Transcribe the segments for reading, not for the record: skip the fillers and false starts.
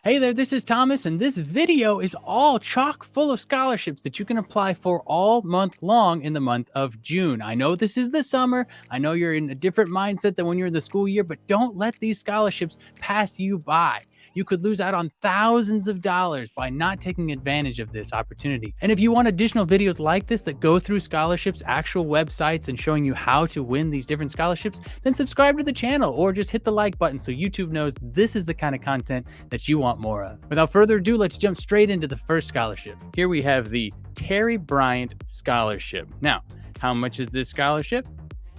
Hey there, this is Thomas, and this video is all chock full of scholarships that you can apply for all month long in the month of June. I know this is the summer. I know you're in a different mindset than when you're in the school year, but don't let these scholarships pass you by. You could lose out on thousands of dollars by not taking advantage of this opportunity. And if you want additional videos like this that go through scholarships, actual websites, and showing you how to win these different scholarships, then subscribe to the channel or just hit the like button so YouTube knows this is the kind of content that you want more of. Without further ado, let's jump straight into the first scholarship. Here we have the Terry Bryant Scholarship. Now, how much is this scholarship?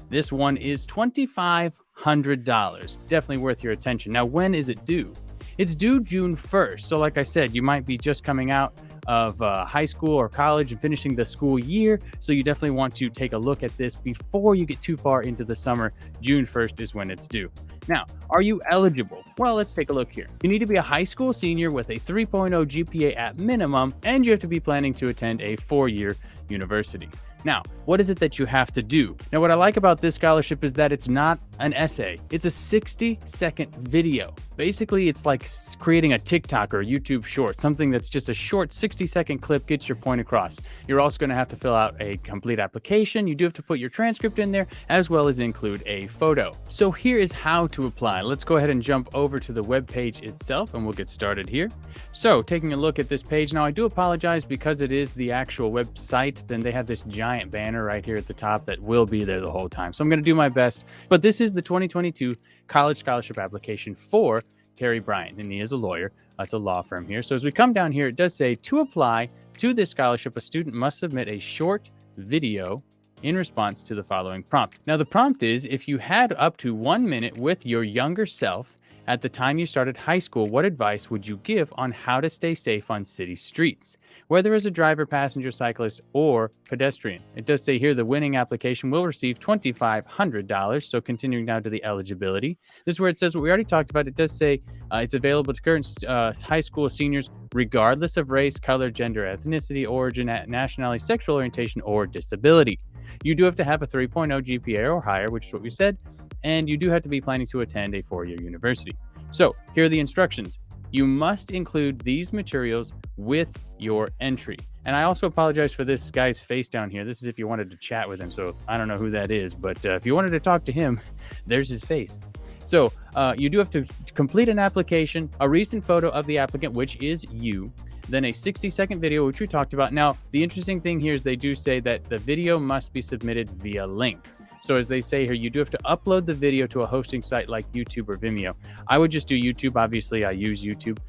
This one is $2,500. Definitely worth your attention. Now, when is it due? It's due June 1st. So like I said, you might be just coming out of high school or college and finishing the school year. So you definitely want to take a look at this before you get too far into the summer. June 1st is when it's due. Now, are you eligible? Well, let's take a look here. You need to be a high school senior with a 3.0 GPA at minimum, and you have to be planning to attend a 4-year university. Now, what is it that you have to do? Now, what I like about this scholarship is that it's not an essay. It's a 60-second video. Basically, it's like creating a TikTok or a YouTube short, something that's just a short 60-second clip, gets your point across. You're also going to have to fill out a complete application. You do have to put your transcript in there, as well as include a photo. So here is how to apply. Let's go ahead and jump over to the web page itself, and we'll get started here. So taking a look at this page, now I do apologize because it is the actual website. Then they have this giant banner right here at the top that will be there the whole time. So I'm going to do my best, but this is the 2022 college scholarship application for Terry Bryant, and he is a lawyer. It's a law firm here. So as we come down here, it does say to apply to this scholarship, a student must submit a short video in response to the following prompt. Now, the prompt is, if you had up to 1 minute with your younger self at the time you started high school, what advice would you give on how to stay safe on city streets, whether as a driver, passenger, cyclist, or pedestrian? It does say here the winning application will receive $2,500. So continuing down to the eligibility, this is where it says what we already talked about. It does say it's available to current high school seniors, regardless of race, color, gender, ethnicity, origin, nationality, sexual orientation, or disability. You do have to have a 3.0 GPA or higher, which is what we said, and you do have to be planning to attend a 4-year university. So here are the instructions. You must include these materials with your entry. And I also apologize for this guy's face down here. This is if you wanted to chat with him. So I don't know who that is, but if you wanted to talk to him, there's his face. So you do have to complete an application, a recent photo of the applicant, which is you, then a 60-second video, which we talked about. Now, the interesting thing here is they do say that the video must be submitted via link. So as they say here, you do have to upload the video to a hosting site like YouTube or Vimeo. I would just do YouTube. Obviously, I use YouTube.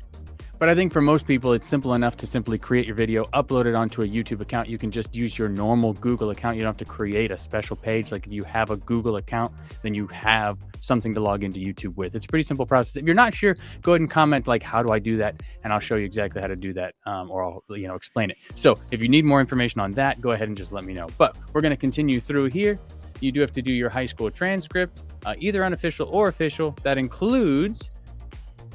But I think for most people, it's simple enough to simply create your video, upload it onto a YouTube account. You can just use your normal Google account. You don't have to create a special page. Like if you have a Google account, then you have something to log into YouTube with. It's a pretty simple process. If you're not sure, go ahead and comment like, how do I do that? And I'll show you exactly how to do that, or I'll explain it. So if you need more information on that, go ahead and just let me know. But we're going to continue through here. You do have to do your high school transcript, either unofficial or official. That includes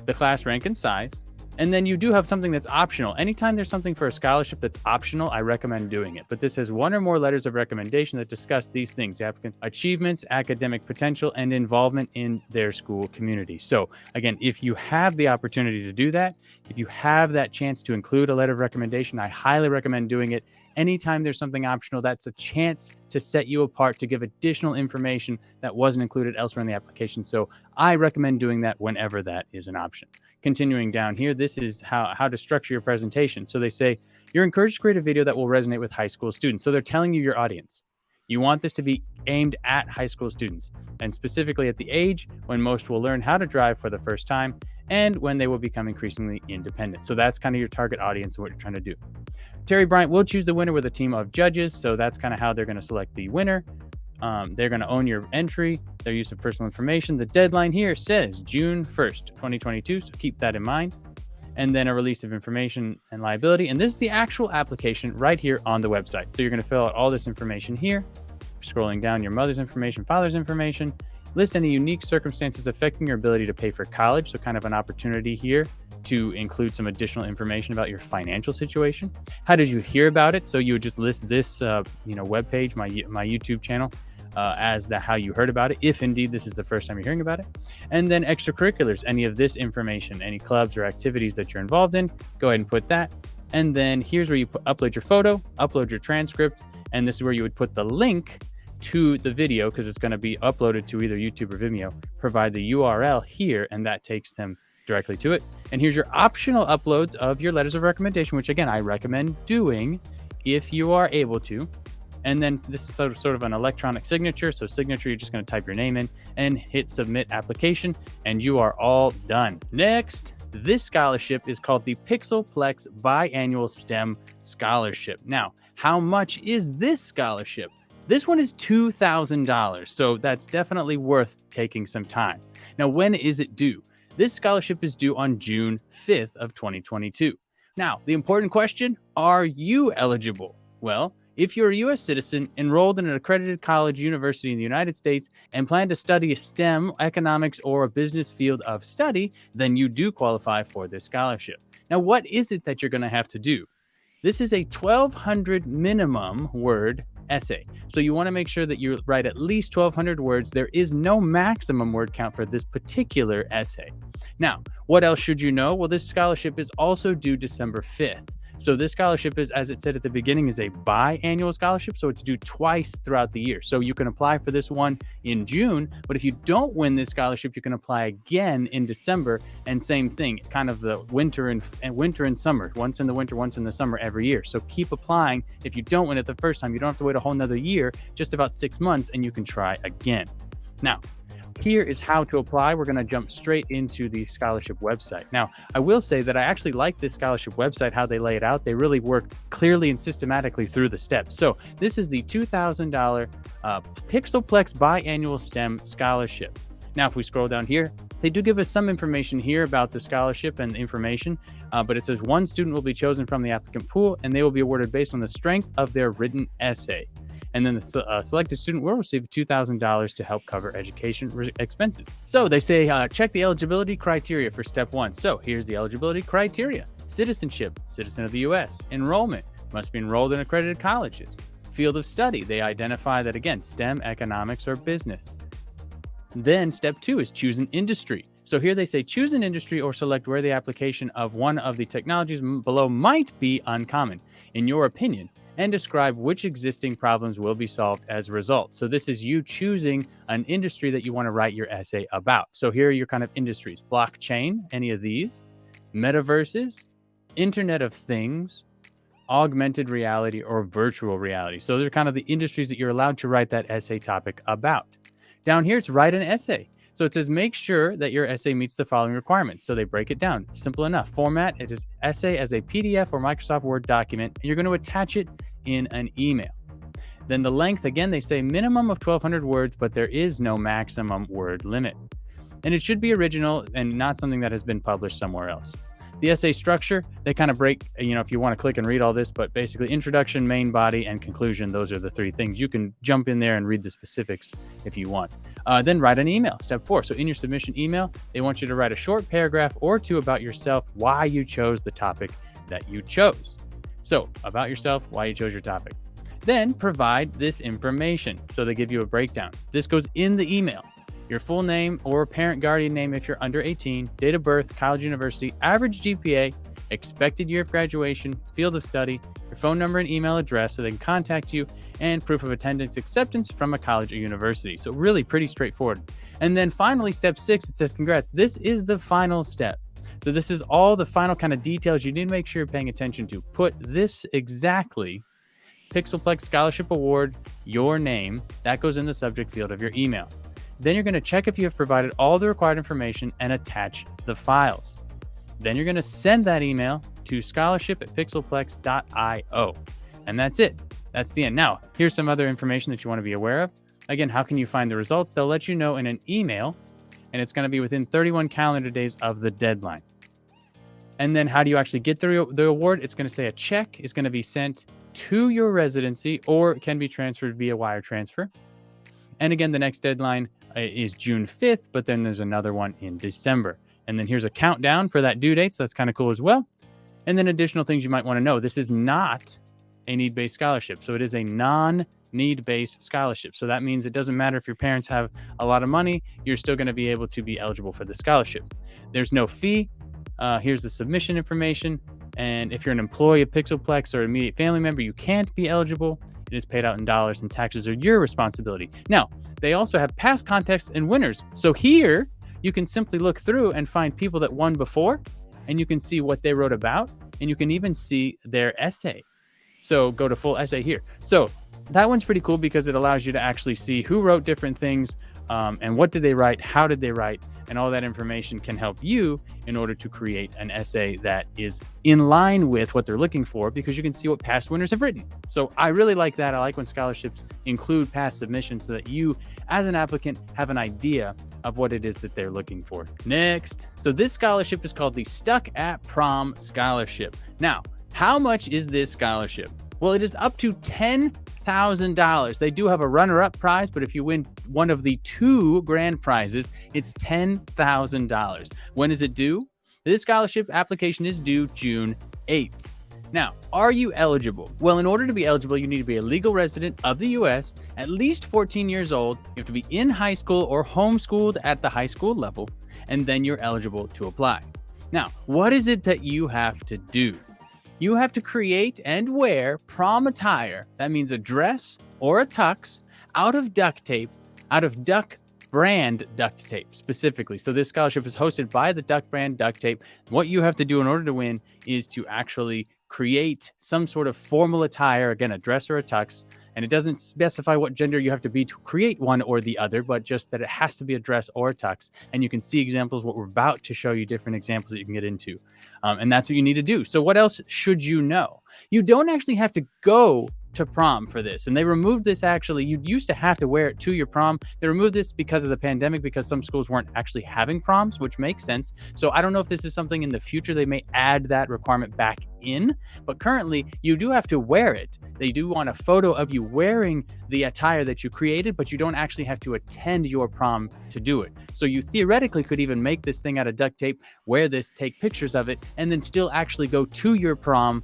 the class rank and size. And then you do have something that's optional. Anytime there's something for a scholarship that's optional, I recommend doing it. But this has 1 or more letters of recommendation that discuss these things: the applicant's achievements, academic potential, and involvement in their school community. So again, if you have the opportunity to do that, if you have that chance to include a letter of recommendation, I highly recommend doing it. Anytime there's something optional, that's a chance to set you apart, to give additional information that wasn't included elsewhere in the application. So I recommend doing that whenever that is an option. Continuing down here, this is how to structure your presentation. So they say you're encouraged to create a video that will resonate with high school students. So they're telling you your audience. You want this to be aimed at high school students, and specifically at the age when most will learn how to drive for the first time and when they will become increasingly independent. So that's kind of your target audience and what you're trying to do. Terry Bryant will choose the winner with a team of judges. So that's kind of how they're going to select the winner. They're going to own your entry, their use of personal information. The deadline here says June 1st, 2022. So keep that in mind. And then a release of information and liability. And this is the actual application right here on the website. So you're going to fill out all this information here. Scrolling down, your mother's information, father's information. List any unique circumstances affecting your ability to pay for college. So kind of an opportunity here to include some additional information about your financial situation. How did you hear about it? So you would just list this, web page, my YouTube channel, as how you heard about it, if indeed this is the first time you're hearing about it. And then extracurriculars, any of this information, any clubs or activities that you're involved in, go ahead and put that. And then here's where you upload your photo, upload your transcript, and this is where you would put the link to the video, because it's going to be uploaded to either YouTube or Vimeo. Provide the URL here, and that takes them directly to it. And here's your optional uploads of your letters of recommendation, which again, I recommend doing if you are able to. And then this is sort of an electronic signature. So signature, you're just going to type your name in and hit submit application, and you are all done. Next, this scholarship is called the PixelPlex Biannual STEM Scholarship. Now, how much is this scholarship? This one is $2,000, so that's definitely worth taking some time. Now, when is it due? This scholarship is due on June 5th of 2022. Now, the important question, are you eligible? Well, if you're a U.S. citizen enrolled in an accredited college, university in the United States, and plan to study a STEM, economics, or a business field of study, then you do qualify for this scholarship. Now, what is it that you're going to have to do? This is a 1,200 minimum word essay. So you want to make sure that you write at least 1,200 words. There is no maximum word count for this particular essay. Now, what else should you know? Well, this scholarship is also due December 5th. So this scholarship is, as it said at the beginning, is a biannual scholarship. So it's due twice throughout the year. So you can apply for this one in June, but if you don't win this scholarship, you can apply again in December. And same thing, kind of the winter and summer, once in the winter, once in the summer every year. So keep applying. If you don't win it the first time, you don't have to wait a whole nother year, just about 6 months, and you can try again. Now, here is how to apply. We're going to jump straight into the scholarship website. Now, I will say that I actually like this scholarship website, how they lay it out. They really work clearly and systematically through the steps. So this is the $2,000 PixelPlex Biannual STEM Scholarship. Now, if we scroll down here, they do give us some information here about the scholarship and the information, but it says one student will be chosen from the applicant pool, and they will be awarded based on the strength of their written essay. And then the selected student will receive $2,000 to help cover education expenses. So they say, check the eligibility criteria for step 1. So here's the eligibility criteria. Citizenship, citizen of the U.S. Enrollment, must be enrolled in accredited colleges. Field of study, they identify that, again, STEM, economics, or business. Then step 2 is choose an industry. So here they say choose an industry or select where the application of one of the technologies below might be uncommon, in your opinion, and describe which existing problems will be solved as a result. So this is you choosing an industry that you want to write your essay about. So here are your kind of industries: blockchain, any of these, metaverses, Internet of Things, augmented reality, or virtual reality. So those are kind of the industries that you're allowed to write that essay topic about. Down here, it's write an essay. So it says, make sure that your essay meets the following requirements. So they break it down. Simple enough. Format, it is essay as a PDF or Microsoft Word document, and you're going to attach it in an email. Then the length, again, they say minimum of 1,200 words, but there is no maximum word limit. And it should be original and not something that has been published somewhere else. The essay structure, they kind of break, if you want to click and read all this, but basically introduction, main body, and conclusion. Those are the 3 things. You can jump in there and read the specifics if you want. Then write an email, step 4. So in your submission email, they want you to write a short paragraph or 2 about yourself, why you chose the topic that you chose. So about yourself, why you chose your topic. Then provide this information. So they give you a breakdown. This goes in the email. Your full name or parent guardian name if you're under 18, date of birth, college, university, average GPA, expected year of graduation, field of study, your phone number and email address so they can contact you, and proof of attendance acceptance from a college or university. So really pretty straightforward. And then finally, step 6, it says, congrats, this is the final step. So this is all the final kind of details you need to make sure you're paying attention to. Put this exactly, PixelPlex Scholarship Award, your name, that goes in the subject field of your email. Then you're going to check if you have provided all the required information and attach the files. Then you're going to send that email to scholarship@pixelplex.io. And that's it. That's the end. Now, here's some other information that you want to be aware of. Again, how can you find the results? They'll let you know in an email, and it's going to be within 31 calendar days of the deadline. And then how do you actually get the award? It's going to say a check is going to be sent to your residency, or it can be transferred via wire transfer. And again, the next deadline is June 5th, but then there's another one in December. And then here's a countdown for that due date, so that's kind of cool as well. And then additional things you might want to know. This is not a need-based scholarship, so it is a non-need-based need-based scholarship. So that means it doesn't matter if your parents have a lot of money, you're still going to be able to be eligible for the scholarship. There's no fee. Here's the submission information. And if you're an employee of PixelPlex or immediate family member, you can't be eligible. It is paid out in dollars, and taxes are your responsibility. Now, they also have past contests and winners. So here, you can simply look through and find people that won before, and you can see what they wrote about, and you can even see their essay. So go to full essay here. So that one's pretty cool because it allows you to actually see who wrote different things, and what did they write, how did they write, and all that information can help you in order to create an essay that is in line with what they're looking for, because you can see what past winners have written. So I really like that. I like when scholarships include past submissions so that you, as an applicant, have an idea of what it is that they're looking for. Next. So this scholarship is called the Stuck at Prom Scholarship. Now, how much is this scholarship? Well, it is up to $10,000. They do have a runner-up prize, but if you win one of the 2 grand prizes, it's $10,000. When is it due? This scholarship application is due June 8th. Now, are you eligible? Well, in order to be eligible, you need to be a legal resident of the U.S., at least 14 years old, you have to be in high school or homeschooled at the high school level, and then you're eligible to apply. Now, what is it that you have to do? You have to create and wear prom attire. That means a dress or a tux out of duct tape, out of Duck brand duct tape specifically. So this scholarship is hosted by the Duck brand duct tape. What you have to do in order to win is to actually create some sort of formal attire, again, a dress or a tux. And it doesn't specify what gender you have to be to create one or the other, but just that it has to be a dress or a tux. And you can see examples, what we're about to show you, different examples that you can get into. And that's what you need to do. So what else should you know? You don't actually have to go to prom for this. And they removed this actually. You used to have to wear it to your prom. They removed this because of the pandemic, because some schools weren't actually having proms, which makes sense. So I don't know if this is something in the future they may add that requirement back in, but currently you do have to wear it. They do want a photo of you wearing the attire that you created, but you don't actually have to attend your prom to do it. So you theoretically could even make this thing out of duct tape, wear this, take pictures of it, and then still actually go to your prom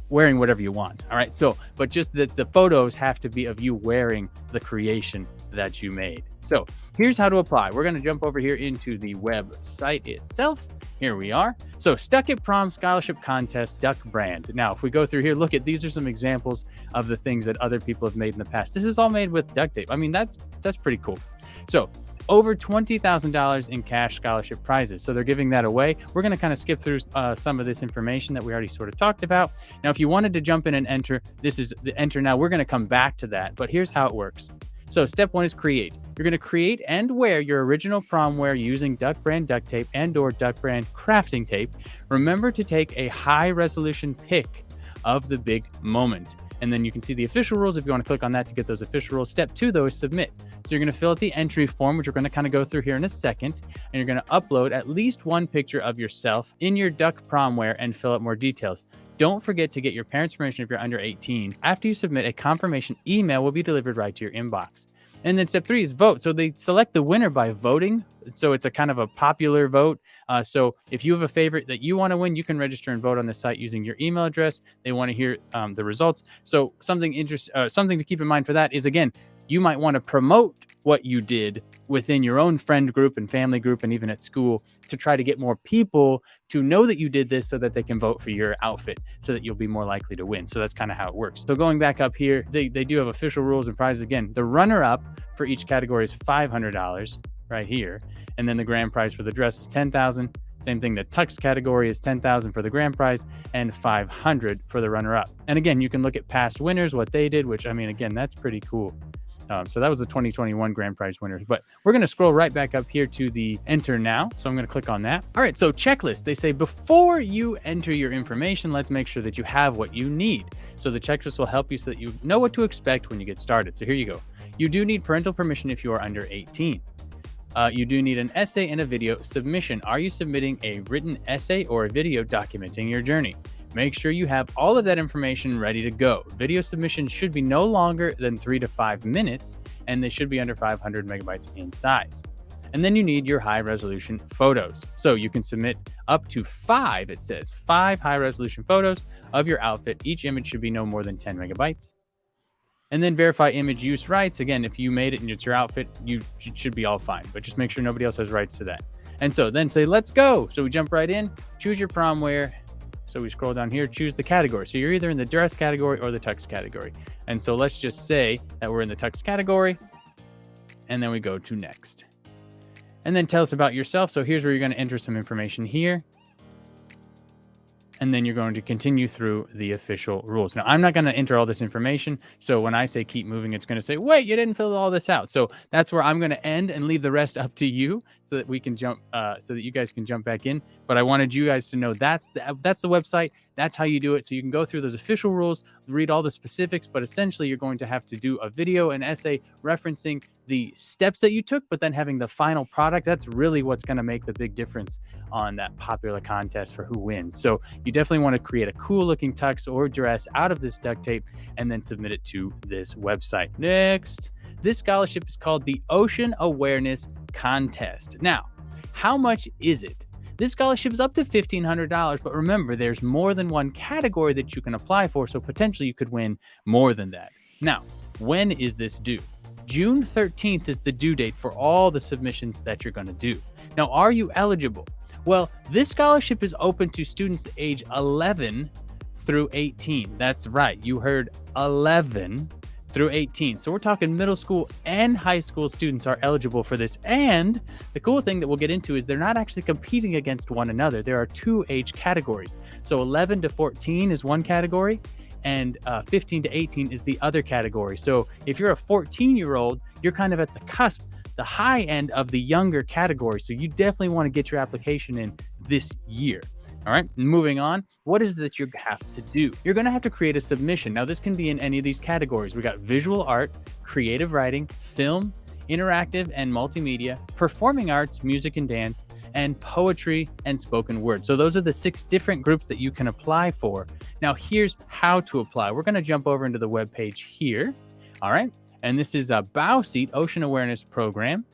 wearing whatever you want. All right. So, but just that the photos have to be of you wearing the creation that you made. So here's how to apply. We're going to jump over here into the website itself. Here we are. So Stuck at Prom Scholarship Contest, Duck brand. Now, if we go through here, look at, these are some examples of the things that other people have made in the past. This is all made with duct tape. I mean, that's pretty cool. So over $20,000 in cash scholarship prizes. So they're giving that away. We're going to kind of skip through some of this information that we already sort of talked about. Now, if you wanted to jump in and enter, this is the enter now. We're going to come back to that, but here's how it works. So step 1 is create. You're going to create and wear your original prom wear using Duck brand duct tape and or Duck brand crafting tape. Remember to take a high resolution pic of the big moment. And then you can see the official rules if you want to click on that to get those official rules. Step 2, though, is submit. So you're going to fill out the entry form, which we're going to kind of go through here in a second. And you're going to upload at least one picture of yourself in your Duck prom wear and fill out more details. Don't forget to get your parents' permission if you're under 18. After you submit, a confirmation email will be delivered right to your inbox. And then step 3 is vote. So they select the winner by voting. So it's a kind of a popular vote. So if you have a favorite that you want to win, you can register and vote on the site using your email address. They want to hear the results. So something to keep in mind for that is, again, you might want to promote what you did within your own friend group and family group and even at school to try to get more people to know that you did this so that they can vote for your outfit so that you'll be more likely to win. So that's kind of how it works. So going back up here, they do have official rules and prizes. Again, the runner-up for each category is $500 right here. And then the grand prize for the dress is $10,000. Same thing, the tux category is $10,000 for the grand prize and $500 for the runner-up. And again, you can look at past winners, what they did, which, I mean, again, that's pretty cool. So that was the 2021 grand prize winners, but we're going to scroll right back up here to the enter now. So I'm going to click on that. All right. So checklist, they say before you enter your information, let's make sure that you have what you need. So the checklist will help you so that you know what to expect when you get started. So here you go. You do need parental permission if you are under 18. You do need an essay and a video submission. Are you submitting a written essay or a video documenting your journey? Make sure you have all of that information ready to go. Video submissions should be no longer than 3 to 5 minutes, and they should be under 500 megabytes in size. And then you need your high resolution photos. So you can submit up to 5, it says 5 high resolution photos of your outfit. Each image should be no more than 10 megabytes. And then verify image use rights. Again, if you made it and it's your outfit, you should be all fine, but just make sure nobody else has rights to that. And so then say, let's go. So we jump right in, choose your prom wear. So we scroll down here, choose the category. So you're either in the dress category or the tux category. And so let's just say that we're in the tux category, and then we go to next. And then tell us about yourself. So here's where you're going to enter some information here. And then you're going to continue through the official rules. Now, I'm not going to enter all this information. So when I say keep moving, it's going to say, wait, you didn't fill all this out. So that's where I'm going to end and leave the rest up to you so that we can jump, so that you guys can jump back in. But I wanted you guys to know that's the website. That's how you do it. So you can go through those official rules, read all the specifics, but essentially you're going to have to do a video, an essay referencing the steps that you took, but then having the final product. That's really what's going to make the big difference on that popular contest for who wins. So you definitely want to create a cool looking tux or dress out of this duct tape and then submit it to this website. Next, this scholarship is called the Ocean Awareness Contest. Now, how much is it? This scholarship is up to $1,500, but remember, there's more than one category that you can apply for, so potentially you could win more than that. Now, when is this due? June 13th is the due date for all the submissions that you're going to do. Now, are you eligible? Well, this scholarship is open to students age 11 through 18. That's right, you heard 11 through 18. So we're talking middle school and high school students are eligible for this. And the cool thing that we'll get into is they're not actually competing against one another. There are two age categories. So 11 to 14 is one category, and 15 to 18 is the other category. So if you're a 14-year-old, you're kind of at the cusp, the high end of the younger category. So you definitely want to get your application in this year. All right, moving on. What is it that you have to do? You're going to have to create a submission. Now, this can be in any of these categories. We got visual art, creative writing, film, interactive and multimedia, performing arts, music and dance, and poetry and spoken word. So those are the 6 different groups that you can apply for. Now, here's how to apply. We're going to jump over into the web page here. All right, and this is a Bow Seat Ocean Awareness Program.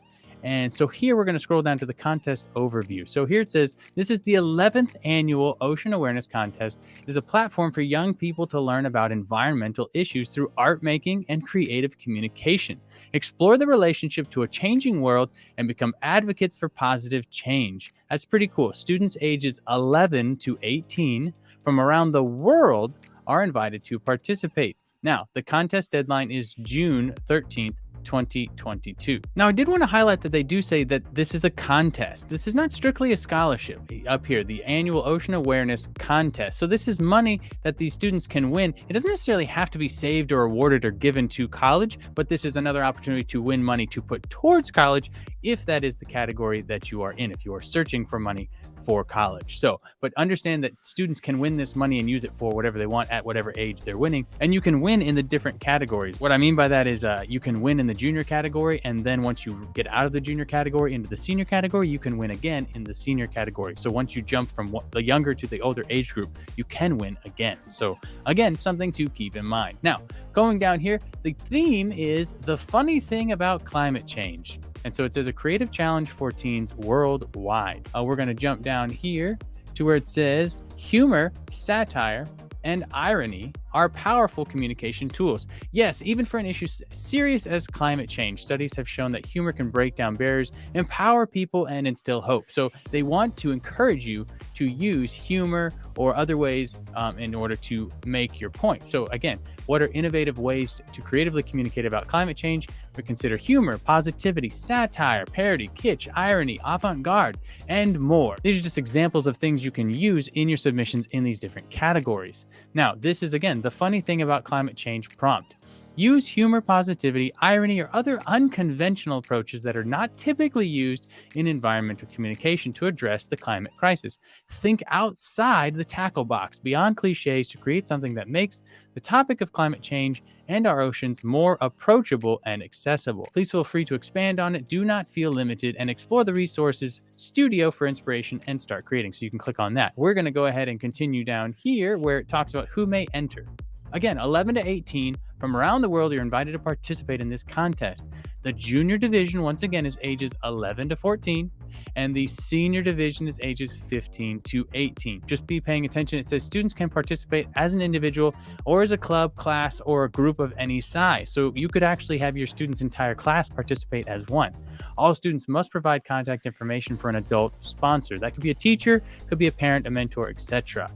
And so here we're going to scroll down to the contest overview. So here it says, this is the 11th annual Ocean Awareness Contest. It is a platform for young people to learn about environmental issues through art making and creative communication. Explore the relationship to a changing world and become advocates for positive change. That's pretty cool. Students ages 11 to 18 from around the world are invited to participate. Now, the contest deadline is June 13th, 2022. Now, I did want to highlight that they do say that this is a contest. This is not strictly a scholarship up here, the annual Ocean Awareness Contest. So this is money that these students can win. It doesn't necessarily have to be saved or awarded or given to college, but this is another opportunity to win money to put towards college if that is the category that you are in, if you are searching for money for college. So, but understand that students can win this money and use it for whatever they want at whatever age they're winning. And you can win in the different categories. What I mean by that is you can win in the junior category. And then once you get out of the junior category into the senior category, you can win again in the senior category. So once you jump from the younger to the older age group, you can win again. So again, something to keep in mind. Now, going down here, the theme is the funny thing about climate change. And so it says a creative challenge for teens worldwide. We're going to jump down here to where it says humor, satire, and irony are powerful communication tools. Yes, even for an issue serious as climate change, studies have shown that humor can break down barriers, empower people, and instill hope. So they want to encourage you to use humor or other ways in order to make your point. So again, what are innovative ways to creatively communicate about climate change? We consider humor, positivity, satire, parody, kitsch, irony, avant-garde, and more. These are just examples of things you can use in your submissions in these different categories. Now, this is, again, the funny thing about climate change prompt. Use humor, positivity, irony, or other unconventional approaches that are not typically used in environmental communication to address the climate crisis. Think outside the tackle box, beyond cliches, to create something that makes the topic of climate change and our oceans more approachable and accessible. Please feel free to expand on it. Do not feel limited and explore the resources studio for inspiration and start creating. So you can click on that. We're going to go ahead and continue down here where it talks about who may enter. Again, 11 to 18 from around the world, you're invited to participate in this contest. The junior division, once again, is ages 11 to 14, and the senior division is ages 15 to 18. Just be paying attention. It says students can participate as an individual or as a club, class, or a group of any size. So you could actually have your students' entire class participate as one. All students must provide contact information for an adult sponsor. That could be a teacher, could be a parent, a mentor, etc.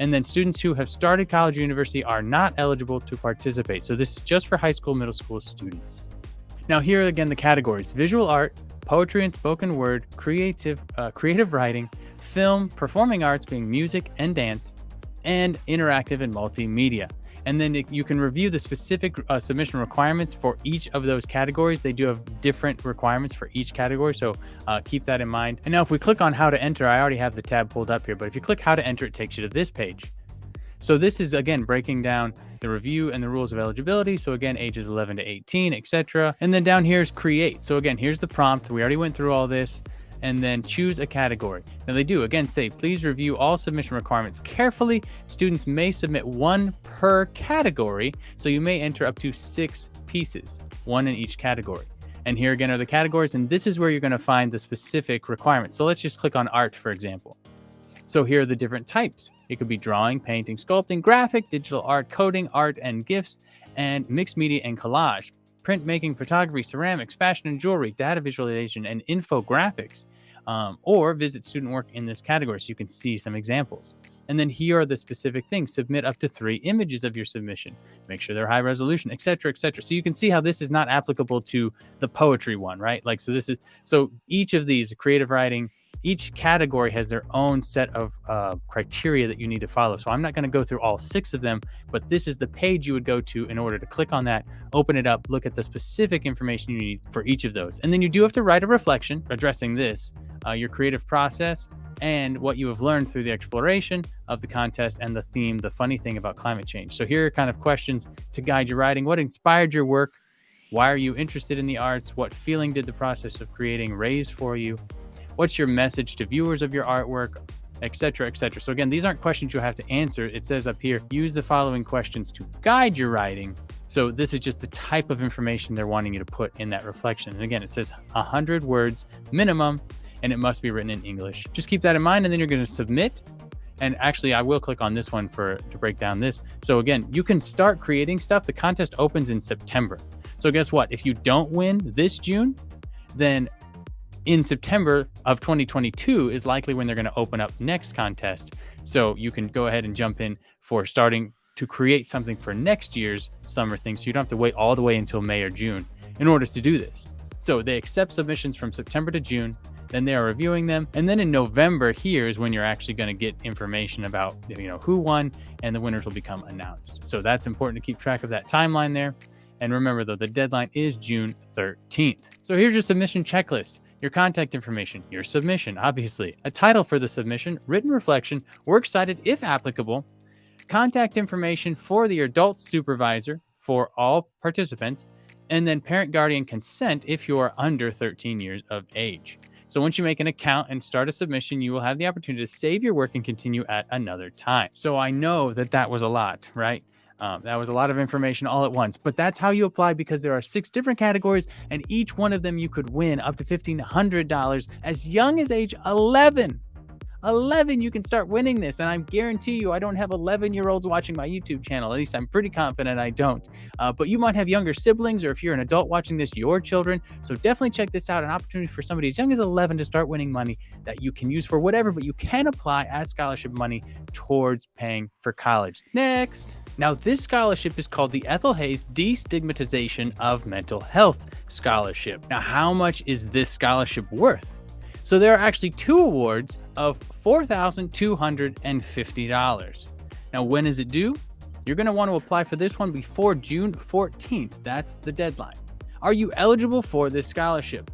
And then students who have started college or university are not eligible to participate. So this is just for high school, middle school students. Now here are again the categories: visual art, poetry and spoken word, creative writing, film, performing arts being music and dance, and interactive and multimedia. And then you can review the specific submission requirements for each of those categories. They do have different requirements for each category, so keep that in mind. And now if we click on how to enter, I already have the tab pulled up here, but if you click how to enter, it takes you to this page. So this is, again, breaking down the review and the rules of eligibility. So again, ages 11 to 18, etc. And then down here is create. So again, here's the prompt. We already went through all this. And then choose a category. Now they do, again, say, please review all submission requirements carefully. Students may submit one per category, so you may enter up to 6 pieces, one in each category. And here again are the categories, and this is where you're going to find the specific requirements. So let's just click on art, for example. So here are the different types. It could be drawing, painting, sculpting, graphic, digital art, coding, art and gifts, and mixed media and collage. Printmaking, photography, ceramics, fashion and jewelry, data visualization, and infographics, or visit student work in this category so you can see some examples. And then here are the specific things. Submit up to 3 images of your submission. Make sure they're high resolution, etc., etc. So you can see how this is not applicable to the poetry one, right? Like, so each of these, creative writing, each category has their own set of criteria that you need to follow. So I'm not going to go through all 6 of them, but this is the page you would go to in order to click on that, open it up, look at the specific information you need for each of those. And then you do have to write a reflection addressing this, your creative process, and what you have learned through the exploration of the contest and the theme, the funny thing about climate change. So here are kind of questions to guide your writing. What inspired your work? Why are you interested in the arts? What feeling did the process of creating raise for you? What's your message to viewers of your artwork, etc., etc. So again, these aren't questions you have to answer. It says up here, use the following questions to guide your writing. So this is just the type of information they're wanting you to put in that reflection. And again, it says 100 words minimum, and it must be written in English. Just keep that in mind, and then you're going to submit. And actually, I will click on this one to break down this. So again, you can start creating stuff. The contest opens in September. So guess what? If you don't win this June, then in September of 2022 is likely when they're going to open up next contest. So you can go ahead and jump in for starting to create something for next year's summer thing. So you don't have to wait all the way until May or June in order to do this. So they accept submissions from September to June, then they are reviewing them. And then in November, here is when you're actually going to get information about, who won, and the winners will become announced. So that's important to keep track of that timeline there. And remember though, the deadline is June 13th. So here's your submission checklist. Your contact information, your submission, obviously, a title for the submission, written reflection, works cited if applicable, contact information for the adult supervisor for all participants, and then parent guardian consent if you are under 13 years of age. So once you make an account and start a submission, you will have the opportunity to save your work and continue at another time. So I know that was a lot, right? That was a lot of information all at once, but that's how you apply, because there are 6 different categories, and each one of them you could win up to $1,500 as young as age 11. 11, you can start winning this, and I guarantee you I don't have 11-year-olds watching my YouTube channel. At least I'm pretty confident I don't. But you might have younger siblings, or if you're an adult watching this, your children. So definitely check this out, an opportunity for somebody as young as 11 to start winning money that you can use for whatever, but you can apply as scholarship money towards paying for college. Next. Now, this scholarship is called the Ethel Hayes Destigmatization of Mental Health Scholarship. Now, how much is this scholarship worth? So there are actually 2 awards of $4,250. Now, when is it due? You're going to want to apply for this one before June 14th. That's the deadline. Are you eligible for this scholarship?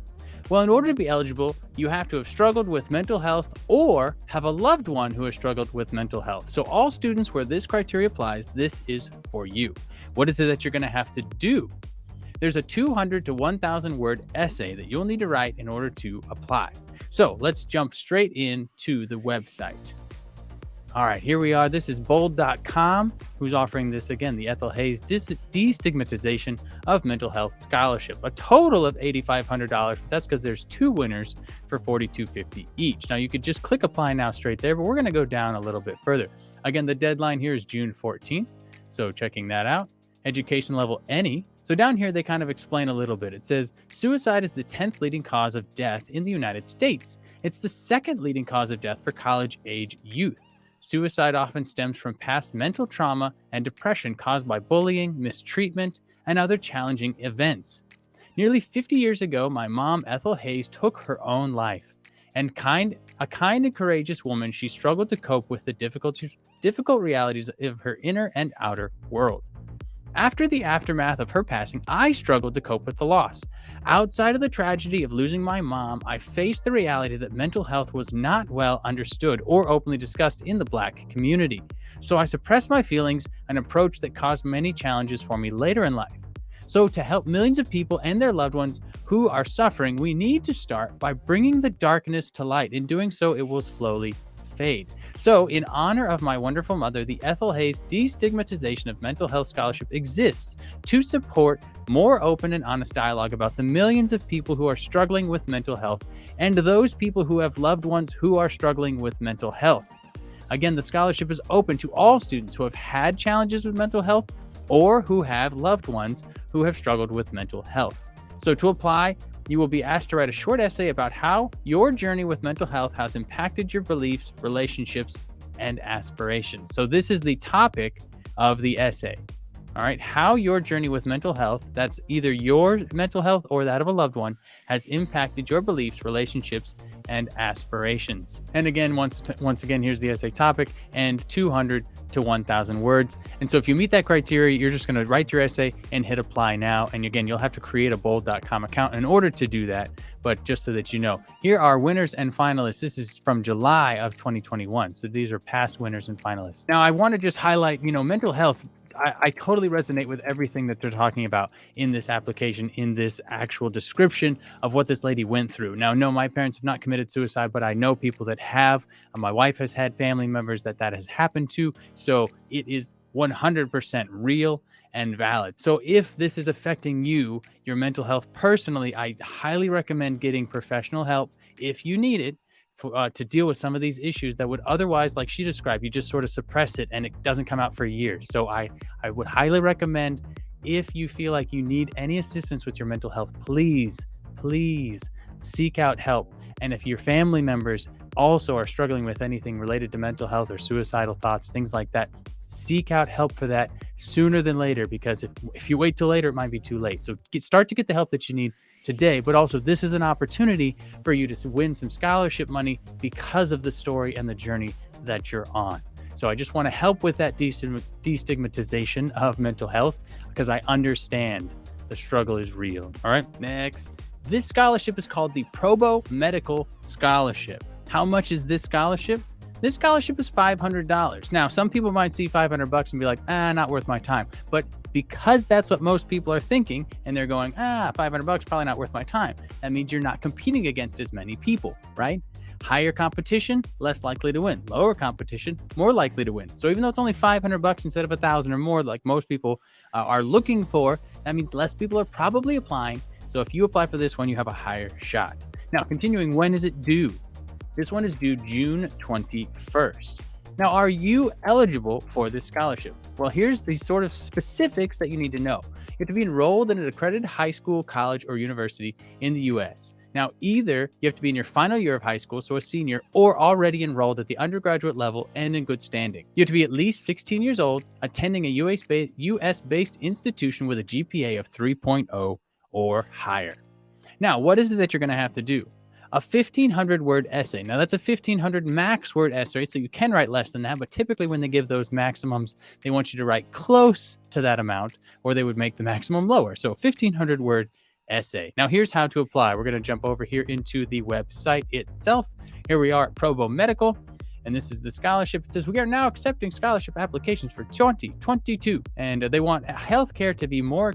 Well, in order to be eligible, you have to have struggled with mental health or have a loved one who has struggled with mental health. So all students where this criteria applies, this is for you. What is it that you're going to have to do? There's a 200 to 1,000 word essay that you'll need to write in order to apply. So let's jump straight into the website. All right, here we are. This is bold.com, who's offering this again, the Ethel Hayes Destigmatization of Mental Health Scholarship. A total of $8,500, but that's because there's 2 winners for $4,250 each. Now, you could just click apply now straight there, but we're going to go down a little bit further. Again, the deadline here is June 14th, so checking that out. Education level any. So down here, they kind of explain a little bit. It says, suicide is the 10th leading cause of death in the United States. It's the 2nd leading cause of death for college-age youth. Suicide often stems from past mental trauma and depression caused by bullying, mistreatment, and other challenging events. Nearly 50 years ago, my mom, Ethel Hayes, took her own life. And a kind and courageous woman, she struggled to cope with the difficult realities of her inner and outer world. After the aftermath of her passing, I struggled to cope with the loss. Outside of the tragedy of losing my mom, I faced the reality that mental health was not well understood or openly discussed in the Black community. So I suppressed my feelings, an approach that caused many challenges for me later in life. So to help millions of people and their loved ones who are suffering, we need to start by bringing the darkness to light. In doing so, it will slowly fade. So, in honor of my wonderful mother, the Ethel Hayes Destigmatization of Mental Health Scholarship exists to support more open and honest dialogue about the millions of people who are struggling with mental health and those people who have loved ones who are struggling with mental health. Again, the scholarship is open to all students who have had challenges with mental health or who have loved ones who have struggled with mental health. So, to apply, you will be asked to write a short essay about how your journey with mental health has impacted your beliefs, relationships, and aspirations. So this is the topic of the essay. All right, how your journey with mental health, that's either your mental health or that of a loved one, has impacted your beliefs, relationships, and aspirations. And again, once again, here's the essay topic, and 200 to 1,000 words. And so if you meet that criteria, you're just going to write your essay and hit apply now. And again, you'll have to create a bold.com account in order to do that. But just so that you know, here are winners and finalists. This is from July of 2021. So these are past winners and finalists. Now, I want to just highlight, mental health. I totally resonate with everything that they're talking about in this application, in this actual description of what this lady went through. Now, no, my parents have not committed suicide, but I know people that have. My wife has had family members that has happened to. So it is 100% real and valid. So if this is affecting you, your mental health personally, I highly recommend getting professional help if you need it to deal with some of these issues that would otherwise, like she described, you just sort of suppress it and it doesn't come out for years. So I would highly recommend, if you feel like you need any assistance with your mental health, please seek out help. And if your family members also are struggling with anything related to mental health or suicidal thoughts, things like that, seek out help for that sooner than later, because if you wait till later, it might be too late. So start to get the help that you need today, but also this is an opportunity for you to win some scholarship money because of the story and the journey that you're on. So I just want to help with that destigmatization of mental health, because I understand the struggle is real. All right, next. This scholarship is called the Probo Medical Scholarship. How much is this scholarship? This scholarship is $500. Now, some people might see $500 and be like, not worth my time. But because that's what most people are thinking, and they're going, $500, probably not worth my time. That means you're not competing against as many people, right? Higher competition, less likely to win. Lower competition, more likely to win. So even though it's only $500 instead of $1,000 or more, like most people are looking for, that means less people are probably applying. So if you apply for this one, you have a higher shot. Now, continuing, when is it due? This one is due June 21st. Now, are you eligible for this scholarship? Well, here's the sort of specifics that you need to know. You have to be enrolled in an accredited high school, college, or university in the U.S. Now, either you have to be in your final year of high school, so a senior, or already enrolled at the undergraduate level and in good standing. You have to be at least 16 years old, attending a US-based institution with a GPA of 3.0 or higher. Now, what is it that you're going to have to do? A 1,500 word essay. Now, that's a 1,500 max word essay, so you can write less than that, but typically when they give those maximums, they want you to write close to that amount, or they would make the maximum lower. So 1,500 word essay. Now, here's how to apply. We're going to jump over here into the website itself. Here we are at Probo Medical, and this is the scholarship. It says, we are now accepting scholarship applications for 2022, and they want healthcare to be more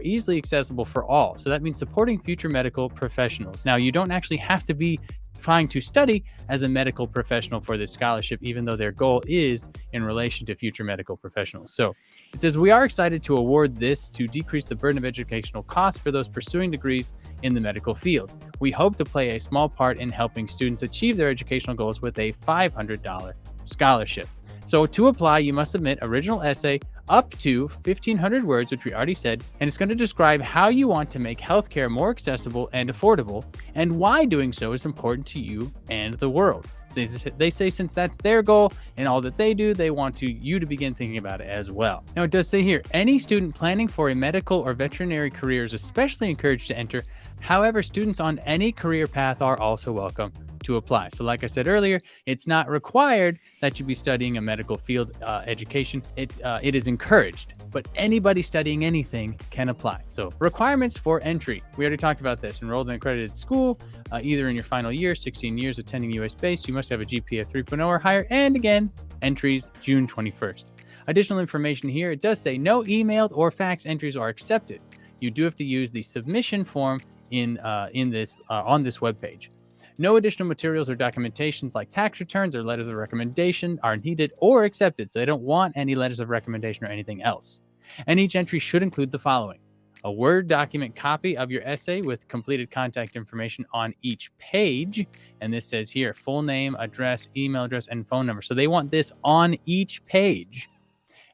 easily accessible for all. So that means supporting future medical professionals. Now, you don't actually have to be trying to study as a medical professional for this scholarship, even though their goal is in relation to future medical professionals. So it says, we are excited to award this to decrease the burden of educational costs for those pursuing degrees in the medical field. We hope to play a small part in helping students achieve their educational goals with a $500 scholarship. So to apply, you must submit original essay up to 1,500 words, which we already said, and it's going to describe how you want to make healthcare more accessible and affordable, and why doing so is important to you and the world. So they say since that's their goal and all that they do, they want you to begin thinking about it as well. Now, it does say here, any student planning for a medical or veterinary career is especially encouraged to enter. However, students on any career path are also welcome to apply. So like I said earlier, it's not required that you be studying a medical field education. It is encouraged, but anybody studying anything can apply. So requirements for entry. We already talked about this. Enrolled in an accredited school, either in your final year, 16 years attending US based, you must have a GPA 3.0 or higher. And again, entries June 21st. Additional information here, it does say no emailed or fax entries are accepted. You do have to use the submission form on this webpage. No additional materials or documentations like tax returns or letters of recommendation are needed or accepted, so they don't want any letters of recommendation or anything else. And each entry should include the following: a Word document copy of your essay with completed contact information on each page. And this says here, full name, address, email address, and phone number. So they want this on each page.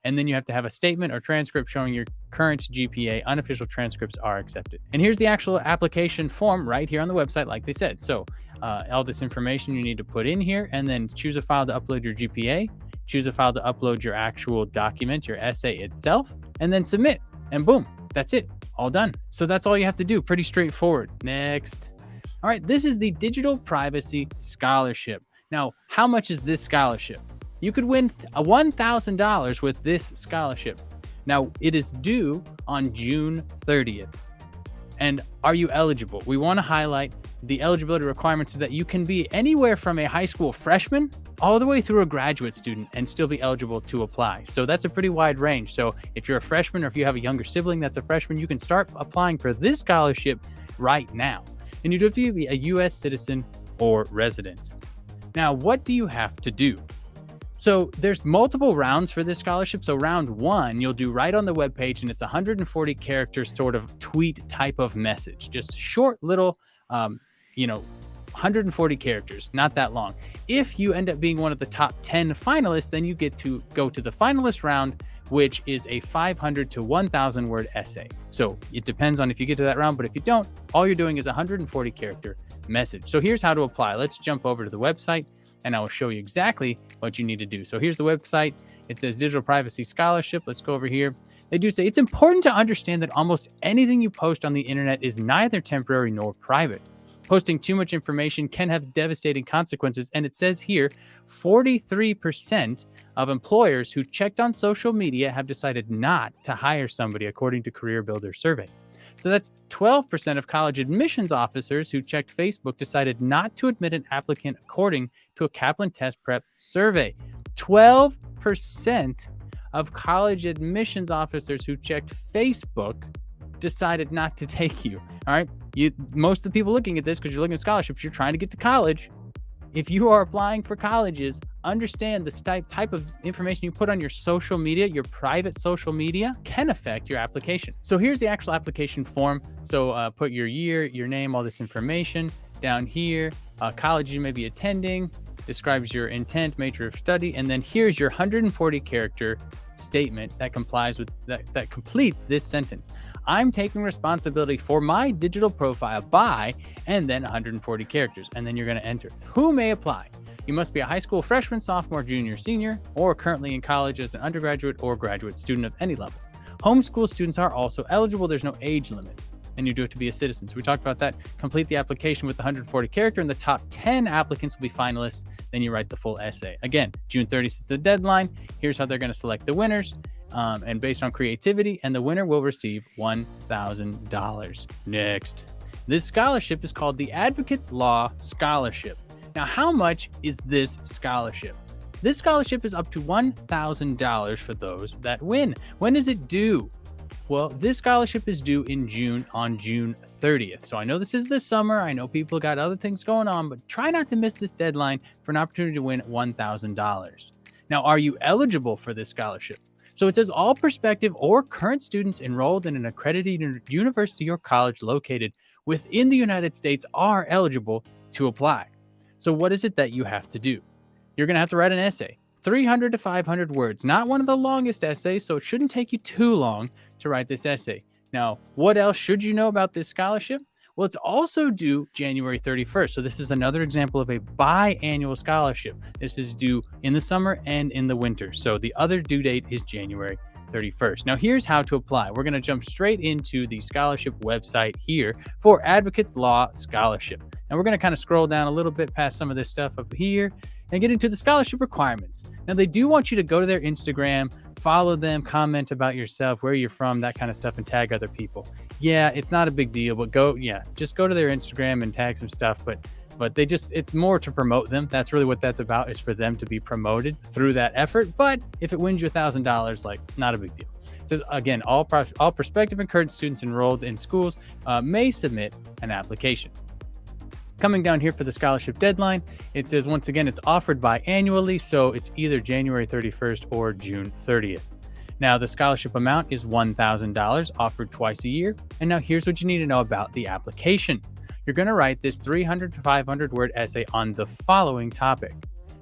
And then you have to have a statement or transcript showing your current GPA. Unofficial transcripts are accepted. And here's the actual application form right here on the website, like they said. So all this information you need to put in here, and then choose a file to upload your GPA, choose a file to upload your actual document, your essay itself, and then submit. And boom, that's it. All done. So that's all you have to do. Pretty straightforward. Next. All right, this is the Digital Privacy Scholarship. Now, how much is this scholarship? You could win $1,000 with this scholarship. Now, it is due on June 30th. And are you eligible? We want to highlight the eligibility requirements so that you can be anywhere from a high school freshman all the way through a graduate student and still be eligible to apply. So that's a pretty wide range. So if you're a freshman, or if you have a younger sibling that's a freshman, you can start applying for this scholarship right now. And you do have to be a U.S. citizen or resident. Now, what do you have to do? So there's multiple rounds for this scholarship. So round one, you'll do right on the webpage, and it's 140 characters sort of tweet type of message. Just short little, 140 characters, not that long. If you end up being one of the top 10 finalists, then you get to go to the finalist round, which is a 500 to 1,000 word essay. So it depends on if you get to that round, but if you don't, all you're doing is a 140 character message. So here's how to apply. Let's jump over to the website, and I will show you exactly what you need to do. So here's the website. It says Digital Privacy Scholarship. Let's go over here. They do say it's important to understand that almost anything you post on the internet is neither temporary nor private. Posting too much information can have devastating consequences. And it says here, 43% of employers who checked on social media have decided not to hire somebody, according to Career Builder survey. So that's 12% of college admissions officers who checked Facebook decided not to admit an applicant, according to a Kaplan Test Prep survey. 12% of college admissions officers who checked Facebook decided not to take you. All right. Most of the people looking at this, because you're looking at scholarships, you're trying to get to college. If you are applying for colleges, understand the type of information you put on your social media, your private social media, can affect your application. So here's the actual application form. So put your year, your name, all this information down here. College you may be attending, describes your intent, major of study, and then here's your 140 character statement that complies with that completes this sentence. I'm taking responsibility for my digital profile by, and then 140 characters, and then you're going to enter. Who may apply? You must be a high school freshman, sophomore, junior, senior, or currently in college as an undergraduate or graduate student of any level. Homeschool students are also eligible. There's no age limit, and you do have to be a citizen. So we talked about that. Complete the application with the 140 character, and the top 10 applicants will be finalists. Then you write the full essay. Again, June 30th is the deadline. Here's how they're going to select the winners. And based on creativity, and the winner will receive $1,000. Next. This scholarship is called the Advocates Law Scholarship. Now, how much is this scholarship? This scholarship is up to $1,000 for those that win. When is it due? Well, this scholarship is due in June on June 30th. So I know this is the summer. I know people got other things going on, but try not to miss this deadline for an opportunity to win $1,000. Now, are you eligible for this scholarship? So it says all prospective or current students enrolled in an accredited university or college located within the United States are eligible to apply. So what is it that you have to do? You're going to have to write an essay, 300 to 500 words, not one of the longest essays, so it shouldn't take you too long to write this essay. Now, what else should you know about this scholarship? Well, it's also due January 31st. So this is another example of a biannual scholarship. This is due in the summer and in the winter. So the other due date is January 31st. Now, here's how to apply. We're going to jump straight into the scholarship website here for Advocates Law Scholarship. And we're going to kind of scroll down a little bit past some of this stuff up here and get into the scholarship requirements. Now, they do want you to go to their Instagram, follow them, comment about yourself, where you're from, that kind of stuff, and tag other people. Yeah, it's not a big deal, but just go to their Instagram and tag some stuff. But it's more to promote them. That's really what that's about, is for them to be promoted through that effort. But if it wins you $1,000, like, not a big deal. So again, all prospective and current students enrolled in schools may submit an application. Coming down here for the scholarship deadline, it says, once again, it's offered biannually, so it's either January 31st or June 30th. Now, the scholarship amount is $1,000, offered twice a year. And now here's what you need to know about the application. You're going to write this 300 to 500 word essay on the following topic.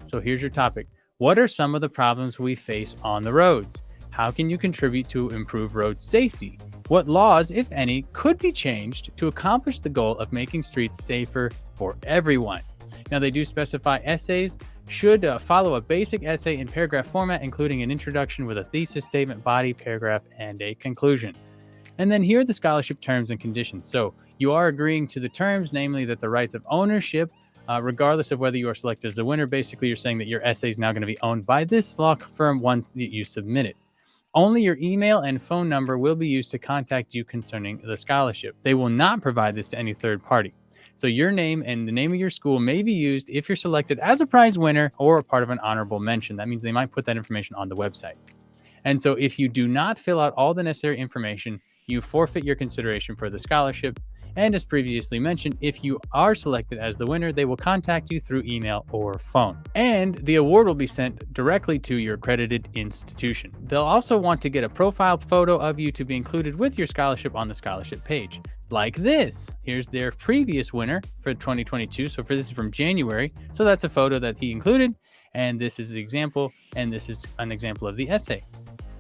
So here's your topic. What are some of the problems we face on the roads? How can you contribute to improve road safety? What laws, if any, could be changed to accomplish the goal of making streets safer for everyone? Now, they do specify essays should follow a basic essay in paragraph format, including an introduction with a thesis statement, body, paragraph, and a conclusion. And then here are the scholarship terms and conditions. So you are agreeing to the terms, namely that the rights of ownership, regardless of whether you are selected as the winner. Basically, you're saying that your essay is now going to be owned by this law firm once you submit it. Only your email and phone number will be used to contact you concerning the scholarship. They will not provide this to any third party. So your name and the name of your school may be used if you're selected as a prize winner or a part of an honorable mention. That means they might put that information on the website. And so if you do not fill out all the necessary information, you forfeit your consideration for the scholarship. And as previously mentioned, if you are selected as the winner, they will contact you through email or phone. And the award will be sent directly to your accredited institution. They'll also want to get a profile photo of you to be included with your scholarship on the scholarship page. Like this. Here's their previous winner for 2022. So this is from January. So that's a photo that he included. And this is the example. And this is an example of the essay.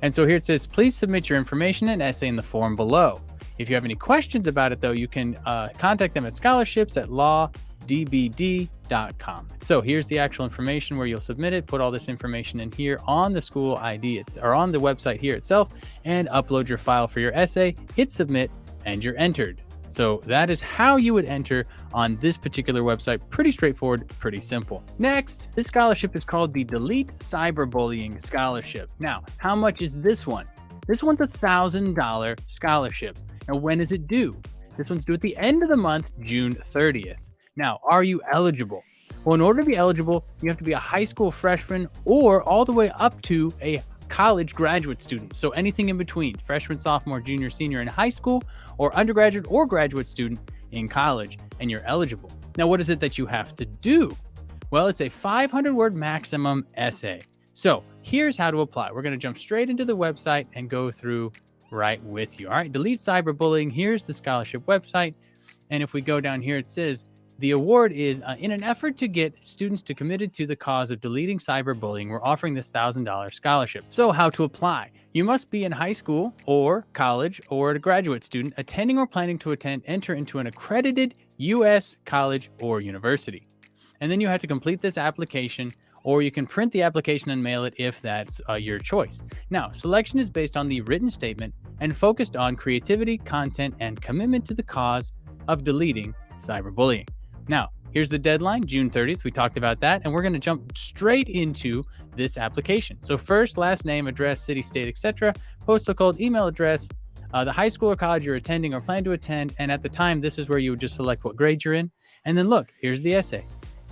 And so here it says, please submit your information and essay in the form below. If you have any questions about it, though, you can contact them at scholarships@lawdbd.com. So here's the actual information where you'll submit it, put all this information in here on the school ID or on the website here itself, and upload your file for your essay, hit submit, and you're entered. So that is how you would enter on this particular website. Pretty straightforward, pretty simple. Next, this scholarship is called the Delete Cyberbullying Scholarship. Now, how much is this one? This one's $1,000 scholarship. Now, when is it due? This one's due at the end of the month, June 30th. Now, are you eligible? Well, in order to be eligible, you have to be a high school freshman or all the way up to a college graduate student. So anything in between, freshman, sophomore, junior, senior in high school, or undergraduate or graduate student in college, and you're eligible. Now, what is it that you have to do? Well, it's a 500-word maximum essay. So here's how to apply. We're going to jump straight into the website and go through right with you. All right, Delete Cyberbullying. Here's the scholarship website. And if we go down here, it says the award is in an effort to get students to committed to the cause of deleting cyberbullying. We're offering this $1,000 scholarship. So how to apply? You must be in high school or college or a graduate student attending or planning to enter into an accredited U.S. college or university. And then you have to complete this application, or you can print the application and mail it if that's your choice. Now, selection is based on the written statement and focused on creativity, content, and commitment to the cause of deleting cyberbullying. Now, here's the deadline, June 30th. We talked about that, and we're going to jump straight into this application. So first, last name, address, city, state, etc., postal code, email address, the high school or college you're attending or plan to attend, and at the time, this is where you would just select what grade you're in. And then look, here's the essay.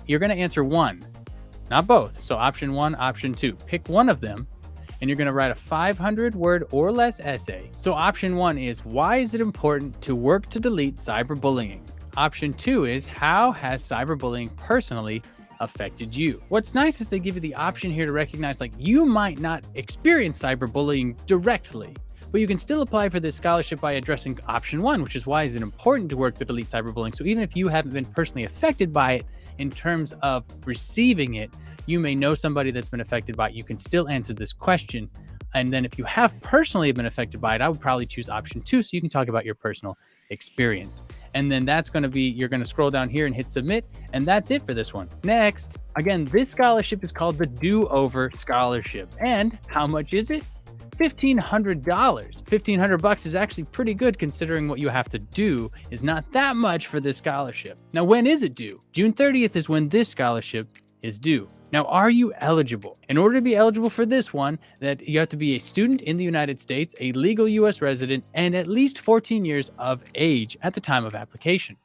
You're going to answer one, not both. So option one, option two. Pick one of them, and you're going to write a 500-word or less essay. So option 1 is, why is it important to work to delete cyberbullying? Option 2 is, how has cyberbullying personally affected you? What's nice is they give you the option here to recognize, like, you might not experience cyberbullying directly, but you can still apply for this scholarship by addressing option 1, which is, why is it important to work to delete cyberbullying? So even if you haven't been personally affected by it in terms of receiving it, you may know somebody that's been affected by it. You can still answer this question. And then if you have personally been affected by it, I would probably choose option 2, so you can talk about your personal experience. And then that's going to be, you're going to scroll down here and hit submit, and that's it for this one. Next, again, this scholarship is called the Do-Over Scholarship. And how much is it? $1,500. $1,500 is actually pretty good, considering what you have to do is not that much for this scholarship. Now, when is it due? June 30th is when this scholarship is due. Now, are you eligible? In order to be eligible for this one, that you have to be a student in the United States, a legal US resident, and at least 14 years of age at the time of application.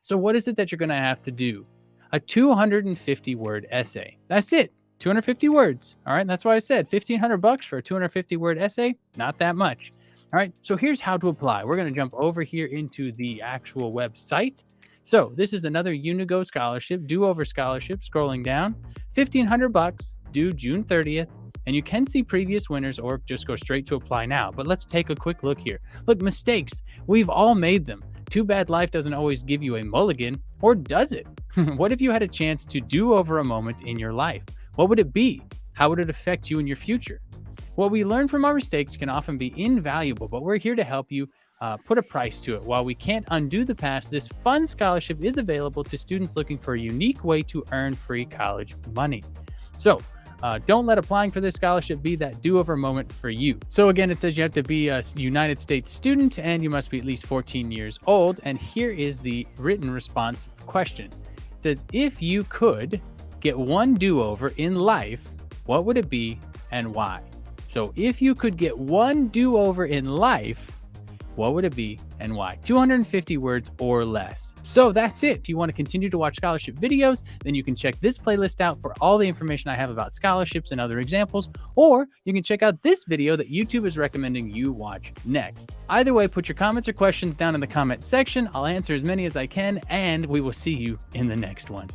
So what is it that you're going to have to do? A 250-word essay. That's it. 250 words. All right. That's why I said $1,500 for a 250-word essay. Not that much. All right. So here's how to apply. We're going to jump over here into the actual website. So this is another Unigo scholarship, Do-Over scholarship. Scrolling down, $1,500, due June 30th. And you can see previous winners or just go straight to apply now. But let's take a quick look here. Look, mistakes. We've all made them. Too bad life doesn't always give you a mulligan, or does it? What if you had a chance to do over a moment in your life? What would it be? How would it affect you in your future? What we learn from our mistakes can often be invaluable, but we're here to help you put a price to it. While we can't undo the past, this fun scholarship is available to students looking for a unique way to earn free college money. So don't let applying for this scholarship be that do-over moment for you. So again, it says you have to be a United States student and you must be at least 14 years old. And here is the written response question. It says, if you could get one do-over in life, what would it be and why? So if you could get one do-over in life, what would it be and why? 250 words or less. So that's it. If you want to continue to watch scholarship videos, then you can check this playlist out for all the information I have about scholarships and other examples, or you can check out this video that YouTube is recommending you watch next. Either way, put your comments or questions down in the comment section. I'll answer as many as I can, and we will see you in the next one.